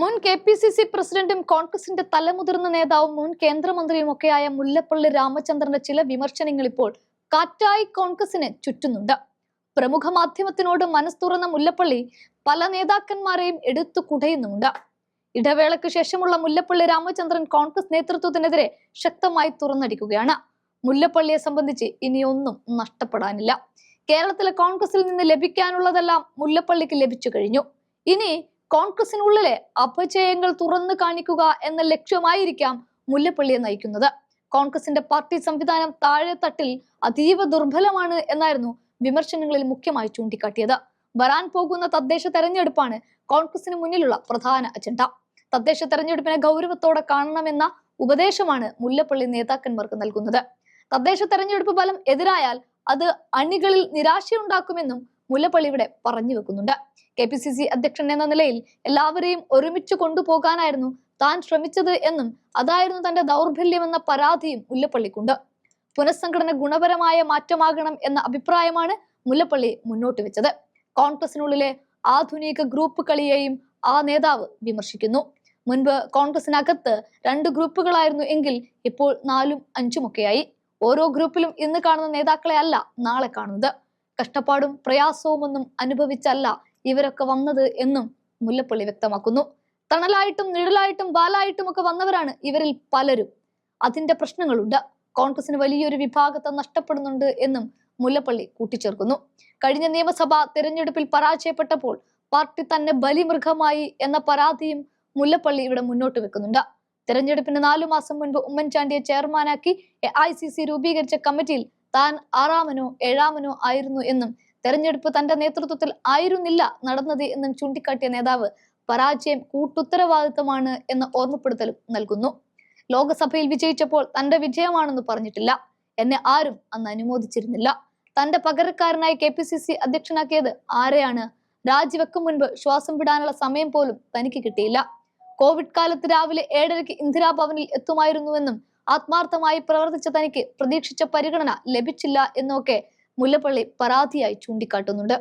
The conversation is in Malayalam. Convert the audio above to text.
മുൻ KPCC പ്രസിഡന്റും കോൺഗ്രസിന്റെ തലമുതിർന്ന നേതാവും മുൻ കേന്ദ്രമന്ത്രിയുമൊക്കെയായ മുല്ലപ്പള്ളി രാമചന്ദ്രന്റെ ചില വിമർശനങ്ങൾ ഇപ്പോൾ കാറ്റായി കോൺഗ്രസിനെ ചുറ്റുന്നുണ്ട്. പ്രമുഖ മാധ്യമത്തിനോട് മനസ്സ് തുറന്ന മുല്ലപ്പള്ളി പല നേതാക്കന്മാരെയും എടുത്തു കുടയുന്നുമുണ്ട്. ഇടവേളയ്ക്ക് ശേഷമുള്ള മുല്ലപ്പള്ളി രാമചന്ദ്രൻ കോൺഗ്രസ് നേതൃത്വത്തിനെതിരെ ശക്തമായി തുറന്നടിക്കുകയാണ്. മുല്ലപ്പള്ളിയെ സംബന്ധിച്ച് ഇനിയൊന്നും നഷ്ടപ്പെടാനില്ല. കേരളത്തിലെ കോൺഗ്രസിൽ നിന്ന് ലഭിക്കാനുള്ളതെല്ലാം മുല്ലപ്പള്ളിക്ക് ലഭിച്ചു കഴിഞ്ഞു. ഇനി കോൺഗ്രസിനുള്ളിലെ അപജയങ്ങൾ തുറന്നു കാണിക്കുക എന്ന ലക്ഷ്യമായിരിക്കാം മുല്ലപ്പള്ളിയെ നയിക്കുന്നത്. കോൺഗ്രസിന്റെ പാർട്ടി സംവിധാനം താഴെത്തട്ടിൽ അതീവ ദുർബലമാണ് എന്നായിരുന്നു വിമർശനങ്ങളിൽ മുഖ്യമായി ചൂണ്ടിക്കാട്ടിയത്. വരാൻ പോകുന്ന തദ്ദേശ തെരഞ്ഞെടുപ്പാണ് കോൺഗ്രസിന് മുന്നിലുള്ള പ്രധാന അജണ്ട. തദ്ദേശ തെരഞ്ഞെടുപ്പിനെ ഗൗരവത്തോടെ കാണണമെന്ന ഉപദേശമാണ് മുല്ലപ്പള്ളി നേതാക്കന്മാർക്ക് നൽകുന്നത്. തദ്ദേശ തെരഞ്ഞെടുപ്പ് ഫലം എതിരായാൽ അത് അണികളിൽ നിരാശയുണ്ടാക്കുമെന്നും മുല്ലപ്പള്ളി ഇവിടെ പറഞ്ഞു വെക്കുന്നുണ്ട്. KPCC അധ്യക്ഷൻ എന്ന നിലയിൽ എല്ലാവരെയും ഒരുമിച്ച് കൊണ്ടുപോകാനായിരുന്നു താൻ ശ്രമിച്ചത് എന്നും അതായിരുന്നു തന്റെ ദൗർബല്യമെന്ന പരാതിയും മുല്ലപ്പള്ളിക്കുണ്ട്. പുനഃസംഘടന ഗുണപരമായ മാറ്റമാകണം എന്ന അഭിപ്രായമാണ് മുല്ലപ്പള്ളി മുന്നോട്ട് വെച്ചത്. കോൺഗ്രസിനുള്ളിലെ ആധുനിക ഗ്രൂപ്പ് കളിയെയും ആ നേതാവ് വിമർശിക്കുന്നു. മുൻപ് കോൺഗ്രസിനകത്ത് 2 ഗ്രൂപ്പുകളായിരുന്നു എങ്കിൽ ഇപ്പോൾ 4ഉം 5ഉമൊക്കെയായി. ഓരോ ഗ്രൂപ്പിലും ഇന്ന് കാണുന്ന നേതാക്കളെ അല്ല നാളെ കാണുന്നത്. കഷ്ടപ്പാടും പ്രയാസവുമൊന്നും അനുഭവിച്ചല്ല ഇവരൊക്കെ വന്നത് എന്നും മുല്ലപ്പള്ളി വ്യക്തമാക്കുന്നു. തണലായിട്ടും നിഴലായിട്ടും ബാലായിട്ടും ഒക്കെ വന്നവരാണ് ഇവരിൽ പലരും. അതിന്റെ പ്രശ്നങ്ങളുണ്ട്. കോൺഗ്രസിന് വലിയൊരു വിഭാഗത്തെ നഷ്ടപ്പെടുന്നുണ്ട് എന്നും മുല്ലപ്പള്ളി കൂട്ടിച്ചേർക്കുന്നു. കഴിഞ്ഞ നിയമസഭാ തിരഞ്ഞെടുപ്പിൽ പരാജയപ്പെട്ടപ്പോൾ പാർട്ടി തന്നെ ബലിമൃഗമായി എന്ന പരാതിയും മുല്ലപ്പള്ളി ഇവിടെ മുന്നോട്ട് വെക്കുന്നുണ്ട്. തെരഞ്ഞെടുപ്പിന് 4 മാസം മുൻപ് ഉമ്മൻചാണ്ടിയെ ചെയർമാനാക്കി AICC രൂപീകരിച്ച കമ്മിറ്റിയിൽ താൻ 6-മനോ 7-മനോ ആയിരുന്നു എന്നും തെരഞ്ഞെടുപ്പ് തന്റെ നേതൃത്വത്തിൽ ആയിരുന്നില്ല നടന്നത് എന്നും ചൂണ്ടിക്കാട്ടിയ നേതാവ് പരാജയം കൂട്ടുത്തരവാദിത്തമാണ് എന്ന ഓർമ്മപ്പെടുത്തലും നൽകുന്നു. ലോക്സഭയിൽ വിജയിച്ചപ്പോൾ തന്റെ വിജയമാണെന്ന് പറഞ്ഞിട്ടില്ല. എന്നെ ആരും അന്ന് അനുമോദിച്ചിരുന്നില്ല. തന്റെ പകരക്കാരനായി KPCC അധ്യക്ഷനാക്കിയത് ആരെയാണ്? രാജിവെക്കും മുൻപ് ശ്വാസം വിടാനുള്ള സമയം പോലും തനിക്ക് കിട്ടിയില്ല. കോവിഡ് കാലത്ത് രാവിലെ 7:30 ഇന്ദിരാഭവനിൽ എത്തുമായിരുന്നുവെന്നും ആത്മാർത്ഥമായി പ്രവർത്തിച്ച തനിക്ക് പ്രതീക്ഷിച്ച പരിഗണന ലഭിച്ചില്ല എന്നൊക്കെ മുല്ലപ്പള്ളി പരാതിയായി ചൂണ്ടിക്കാട്ടുന്നുണ്ട്.